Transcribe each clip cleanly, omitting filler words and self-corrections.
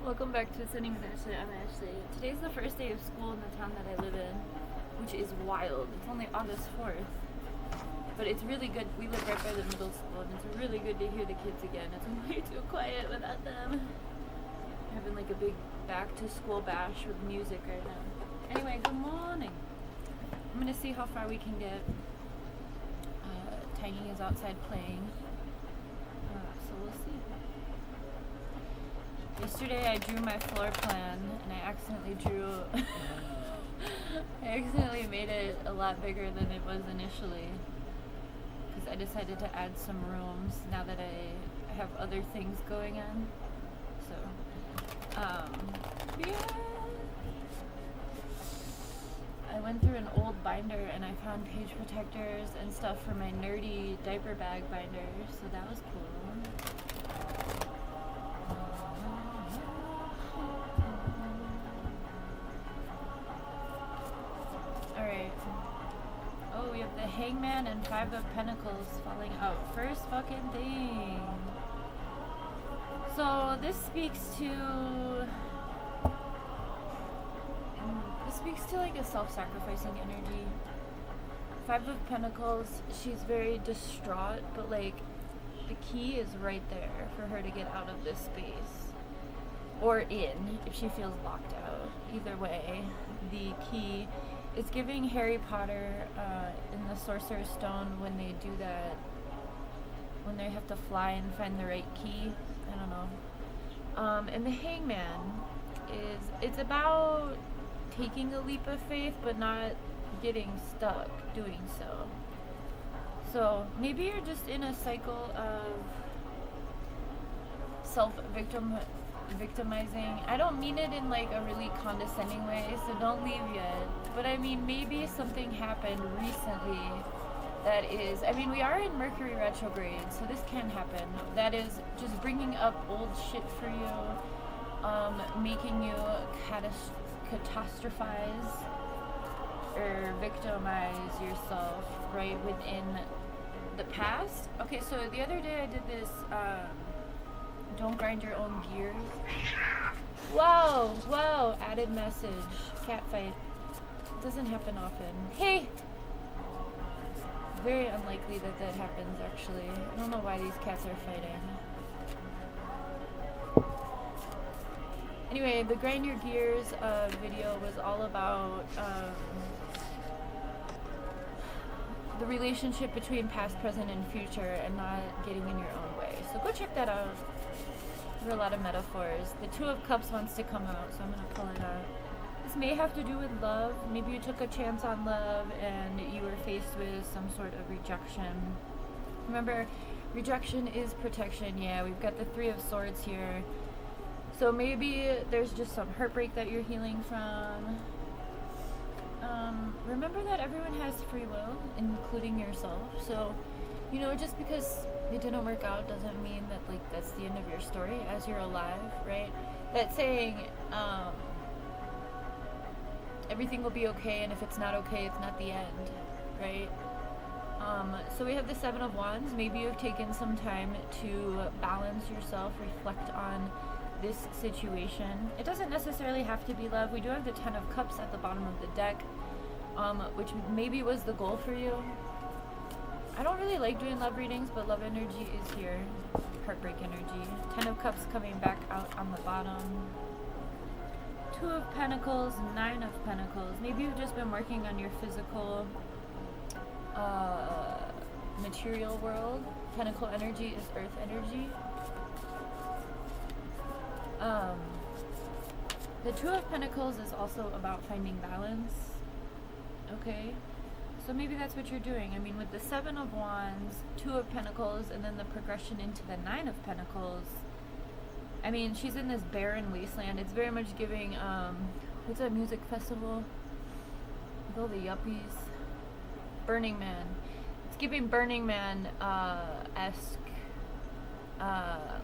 Welcome back to Sunny Ashley. I'm Ashley. Today's the first day of school in the town that I live in, which is wild. It's only August 4th, but it's really good. We live right by the middle school, and it's really good to hear the kids again. It's way too quiet without them. Having like a big back to school bash with music right now. Anyway, good morning. I'm gonna see how far we can get. Tiny is outside playing, so we'll see. Yesterday I drew my floor plan and I accidentally made it a lot bigger than it was initially because I decided to add some rooms now that I have other things going on. So, yeah. I went through an old binder and I found page protectors and stuff for my nerdy diaper bag binder, so that was cool. Alright. Oh, we have the Hangman and Five of Pentacles falling out. First fucking thing. So this speaks to like a self-sacrificing energy. Five of Pentacles, she's very distraught, but like the key is right there for her to get out of this space. Or in, if she feels locked out. Either way, the key is giving Harry Potter in the Sorcerer's Stone when they do that, when they have to fly and find the right key. I don't know. And the Hangman it's about taking a leap of faith but not getting stuck doing so. So maybe you're just in a cycle of victimizing. I don't mean it in like a really condescending way, so don't leave yet. But I mean, maybe something happened recently that is, I mean, we are in Mercury retrograde, so this can happen. That is just bringing up old shit for you, making you catastrophize or victimize yourself, right, within the past. Okay, so the other day I did this, don't grind your own gears. Whoa, added message. Cat fight. Doesn't happen often. Hey! Very unlikely that happens, actually. I don't know why these cats are fighting. Anyway, the Grind Your Gears video was all about the relationship between past, present, and future and not getting in your own way. So go check that out. There are a lot of metaphors. The Two of Cups wants to come out, so I'm going to pull it out. This may have to do with love. Maybe you took a chance on love and you were faced with some sort of rejection. Remember, rejection is protection. Yeah, we've got the Three of Swords here. So maybe there's just some heartbreak that you're healing from. Remember that everyone has free will, including yourself. So, you know, just because it didn't work out doesn't mean that, like, that's the end of your story as you're alive, right? That saying, everything will be okay, and if it's not okay, it's not the end, right? So we have the Seven of Wands. Maybe you've taken some time to balance yourself, reflect on this situation. It doesn't necessarily have to be love. We do have the Ten of Cups at the bottom of the deck, which maybe was the goal for you. I don't really like doing love readings, but love energy is here. Heartbreak energy. Ten of Cups coming back out on the bottom. Two of Pentacles, Nine of Pentacles. Maybe you've just been working on your physical material world. Pentacle energy is earth energy. The Two of Pentacles is also about finding balance. Okay? So maybe that's what you're doing. I mean, with the Seven of Wands, Two of Pentacles, and then the progression into the Nine of Pentacles, I mean, she's in this barren wasteland. It's very much giving, what's that music festival with all the yuppies? Burning Man. It's giving Burning Man esque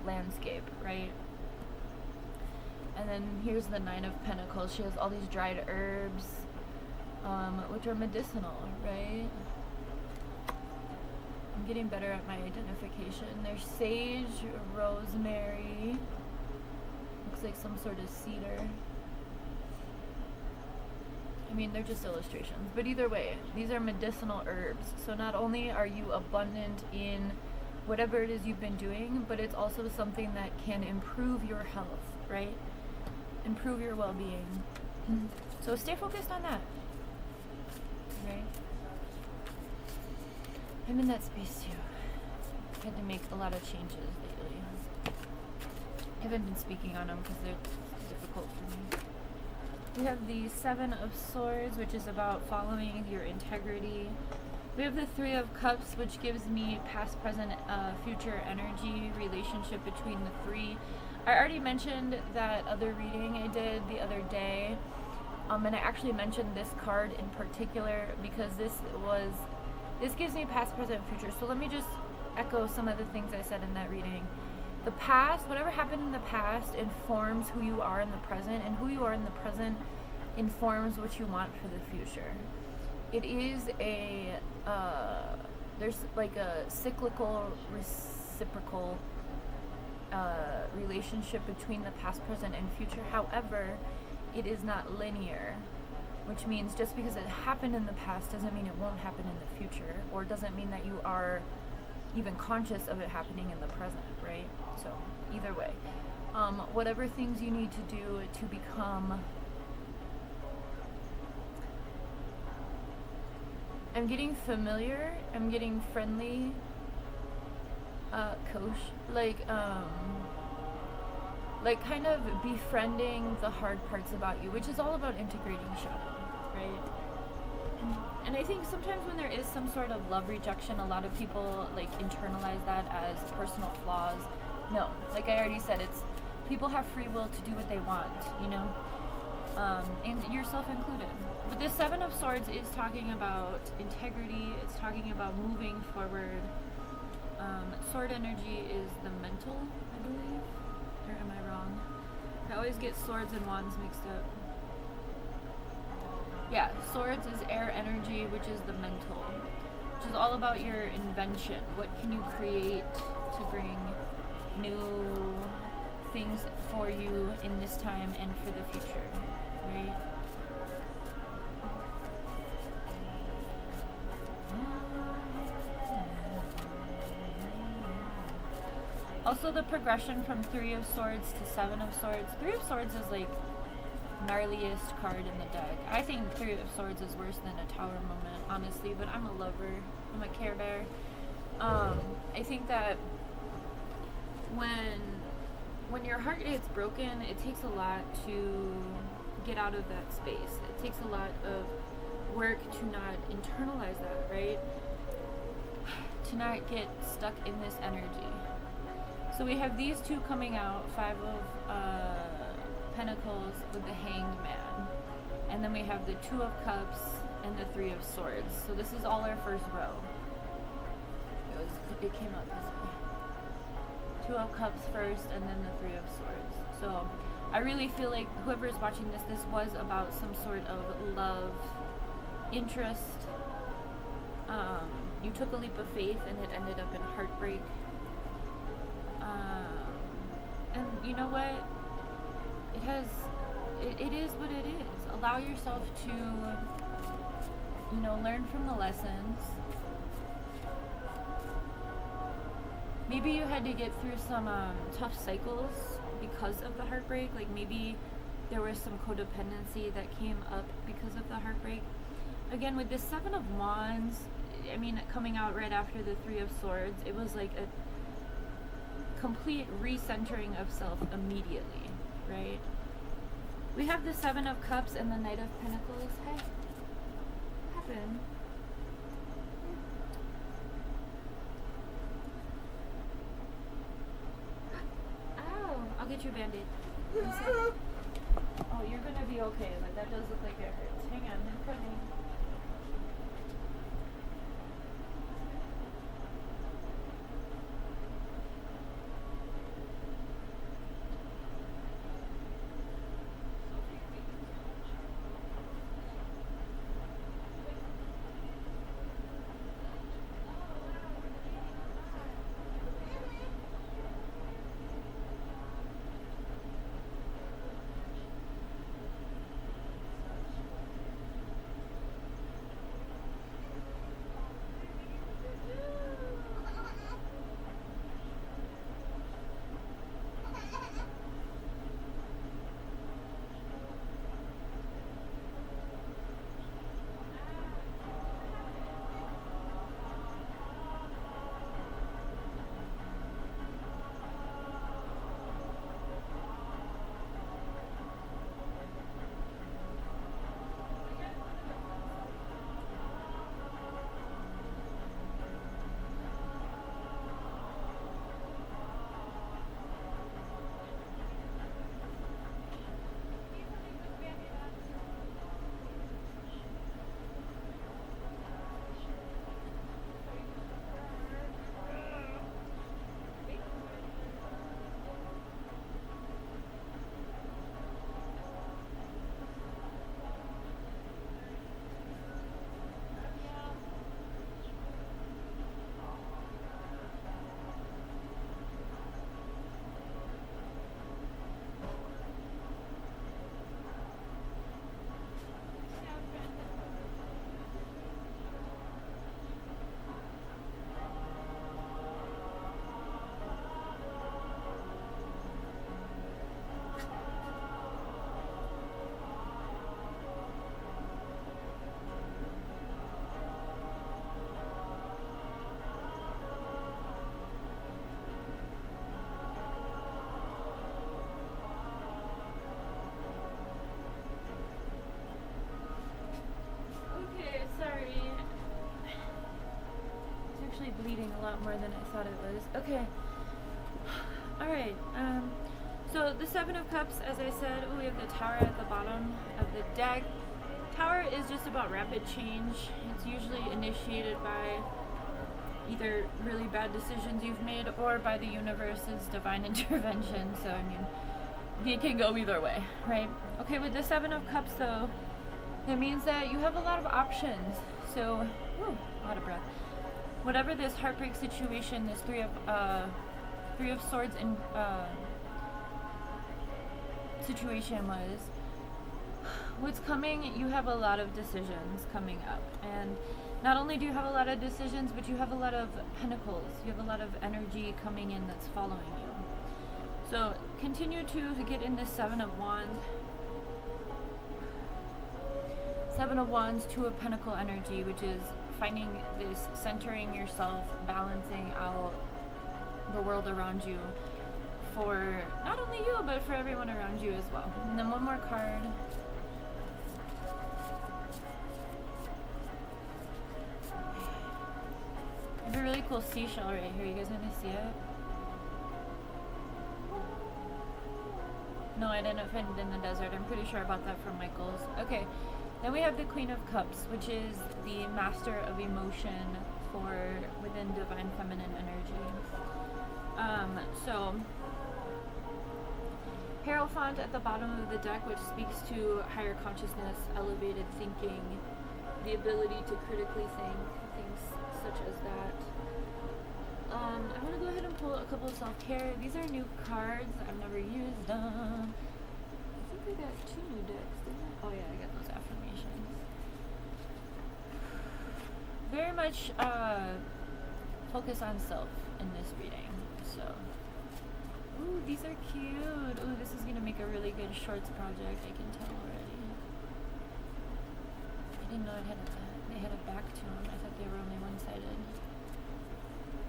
landscape, right? And then here's the Nine of Pentacles. She has all these dried herbs, which are medicinal, right? I'm getting better at my identification. There's sage, rosemary. Looks looks like some sort of cedar. I mean, they're just illustrations. But either way, these are medicinal herbs. So not only are you abundant in whatever it is you've been doing, but it's also something that can improve your health, right? Improve your well-being. So stay focused on that, right? I'm in that space too. I had to make a lot of changes lately. I haven't been speaking on them because they're difficult for me. We have the Seven of Swords, which is about following your integrity. We have the Three of Cups, which gives me past, present, future energy, relationship between the three. I already mentioned that other reading I did the other day, and I actually mentioned this card in particular because this gives me past, present, future. So let me just echo some of the things I said in that reading. The past, whatever happened in the past, informs who you are in the present, and who you are in the present informs what you want for the future. It is there's like a cyclical, reciprocal relationship between the past, present, and future. However, it is not linear, which means just because it happened in the past doesn't mean it won't happen in the future, or doesn't mean that you are even conscious of it happening in the present, right? So either way, whatever things you need to do to become, I'm getting familiar, I'm getting friendly, like kind of befriending the hard parts about you, which is all about integrating shadow, right? And I think sometimes when there is some sort of love rejection, a lot of people like internalize that as personal flaws. No, like I already said, it's people have free will to do what they want, you know, and yourself included. But this Seven of Swords is talking about integrity. It's talking about moving forward. Sword energy is the mental, I believe, or am I wrong? I always get swords and wands mixed up. Yeah, swords is air energy, which is the mental, which is all about your invention. What can you create to bring new things for you in this time and for the future, right? Also, the progression from Three of Swords to Seven of Swords. Three of Swords is like gnarliest card in the deck. I think Three of Swords is worse than a Tower moment, honestly, but I'm a lover. I'm a Care Bear. I think that when your heart is broken, it takes a lot to get out of that space. It takes a lot of work to not internalize that, right? To not get stuck in this energy. So we have these two coming out, Five of Pentacles with the Hanged Man, and then we have the Two of Cups and the Three of Swords. So this is all our first row. It came out this way. Two of Cups first, and then the Three of Swords. So I really feel like whoever is watching this was about some sort of love, interest. You took a leap of faith, and it ended up in heartbreak. And you know what? It is what it is. Allow yourself to, learn from the lessons. Maybe you had to get through some tough cycles because of the heartbreak. Like maybe there was some codependency that came up because of the heartbreak. Again, with this Seven of Wands, I mean, coming out right after the Three of Swords, it was like a complete recentering of self immediately, right? We have the Seven of Cups and the Knight of Pentacles. Hey, what happened? Ow! I'll get you a band-aid. Oh, you're gonna be okay, but that does look like it hurts. Hang on, I'm coming. was. Okay. Alright, so the Seven of Cups, as I said, we have the Tower at the bottom of the deck. Tower is just about rapid change. It's usually initiated by either really bad decisions you've made or by the universe's divine intervention. So, I mean, it can go either way, right? Okay, with the Seven of Cups, though, that means that you have a lot of options. So, a lot of breath. Whatever this heartbreak situation, this Three of Swords and situation was, what's coming, you have a lot of decisions coming up. And not only do you have a lot of decisions, but you have a lot of pentacles. You have a lot of energy coming in that's following you. So continue to get in this Seven of Wands. Seven of Wands, Two of Pentacle energy, which is finding this centering yourself, balancing out the world around you for not only you, but for everyone around you as well. And then one more card. I have a really cool seashell right here. You guys want to see it? No, I didn't find it in the desert. I'm pretty sure I bought that from Michael's. Okay. Then we have the Queen of Cups, which is the master of emotion for within divine feminine energy. So Hierophant at the bottom of the deck, which speaks to higher consciousness, elevated thinking, the ability to critically think, things such as that. I want to go ahead and pull a couple of self-care. These are new cards. I've never used them. I think we got 2 new decks, didn't I? Oh yeah, I got those affirmations. Very much focus on self in this reading. So, ooh, these are cute. Ooh, this is gonna make a really good shorts project. I can tell already. I didn't know they had a back to them. I thought they were only one-sided.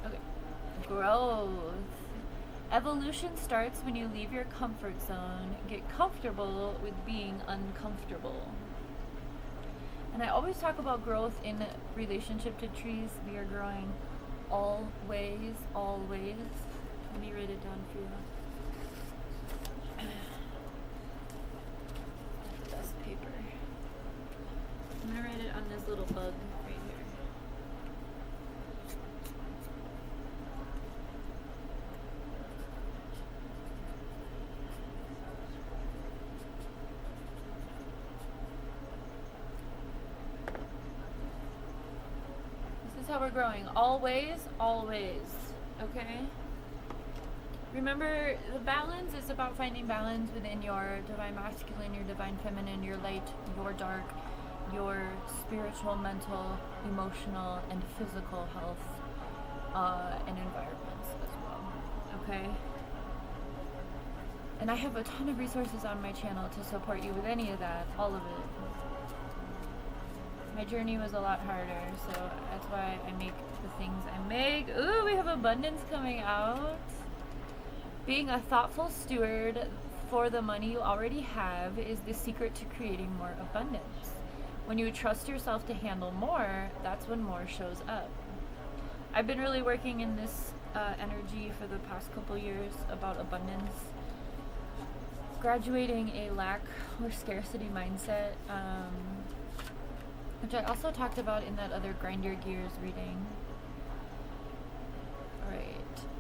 Okay. Growth. Evolution starts when you leave your comfort zone. Get comfortable with being uncomfortable. And I always talk about growth in relationship to trees. We are growing always, always. Let me write it down for you. That's the best paper. I'm gonna write it on this little bug right here. This is how we're growing. Always, always. Okay? Remember, the balance is about finding balance within your divine masculine, your divine feminine, your light, your dark, your spiritual, mental, emotional, and physical health and environments as well. Okay? And I have a ton of resources on my channel to support you with any of that, all of it. My journey was a lot harder, so that's why I make the things I make. Ooh, we have abundance coming out. Being a thoughtful steward for the money you already have is the secret to creating more abundance. When you trust yourself to handle more, that's when more shows up. I've been really working in this energy for the past couple years about abundance. Graduating a lack or scarcity mindset, which I also talked about in that other Grind Your Gears reading. Alright.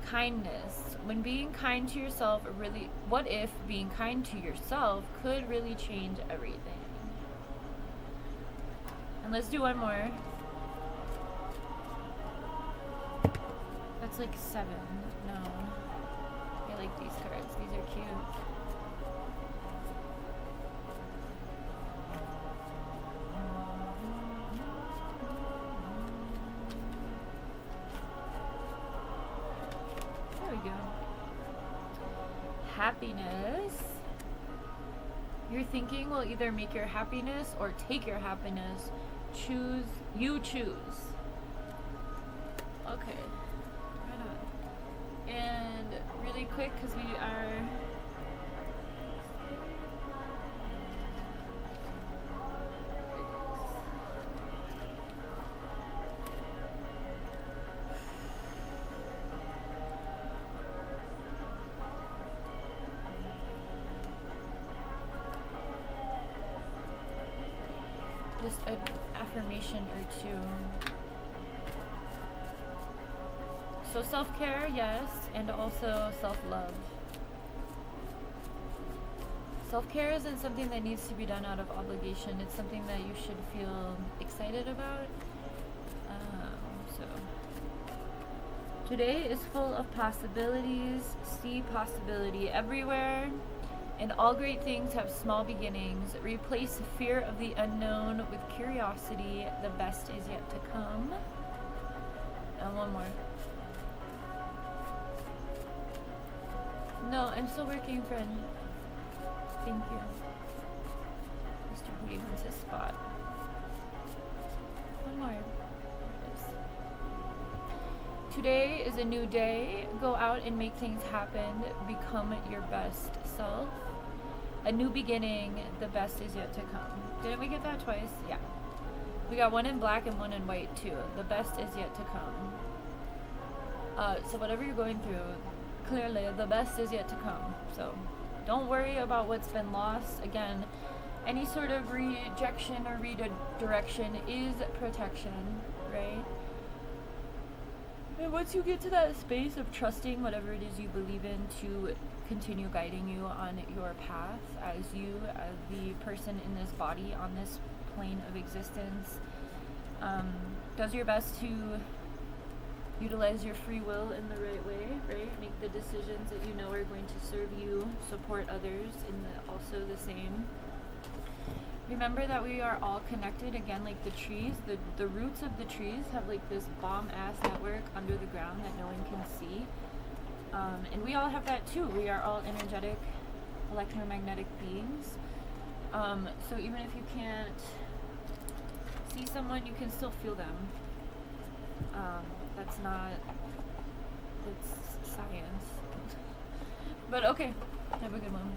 Kindness. When being kind to yourself really, what if being kind to yourself could really change everything? And let's do one more. That's like 7. No. I like these cards. These are cute. Happiness. Your thinking will either make your happiness or take your happiness. You choose. Okay. Right on. And really quick, because we are... just an affirmation or two. So self-care, yes, and also self-love. Self-care isn't something that needs to be done out of obligation. It's something that you should feel excited about. So today is full of possibilities. See possibility everywhere. And all great things have small beginnings. Replace fear of the unknown with curiosity. The best is yet to come. And one more. No, I'm still working, friend. Thank you. Mr. Hootie wants his spot. One more. There it is. Today is a new day. Go out and make things happen. Become your best self. A new beginning. The best is yet to come. Didn't we get that twice? Yeah. We got one in black and one in white too. The best is yet to come. So whatever you're going through, clearly the best is yet to come. So don't worry about what's been lost. Again, any sort of rejection or redirection is protection, right? And once you get to that space of trusting whatever it is you believe in to continue guiding you on your path as you, as the person in this body, on this plane of existence, does your best to utilize your free will in the right way, right? Make the decisions that you know are going to serve you, support others in also the same. Remember that we are all connected, again, like the trees. The roots of the trees have like this bomb-ass network under the ground that no one can see. And we all have that too. We are all energetic, electromagnetic beings. So even if you can't see someone, you can still feel them. That's science. But okay, have a good one.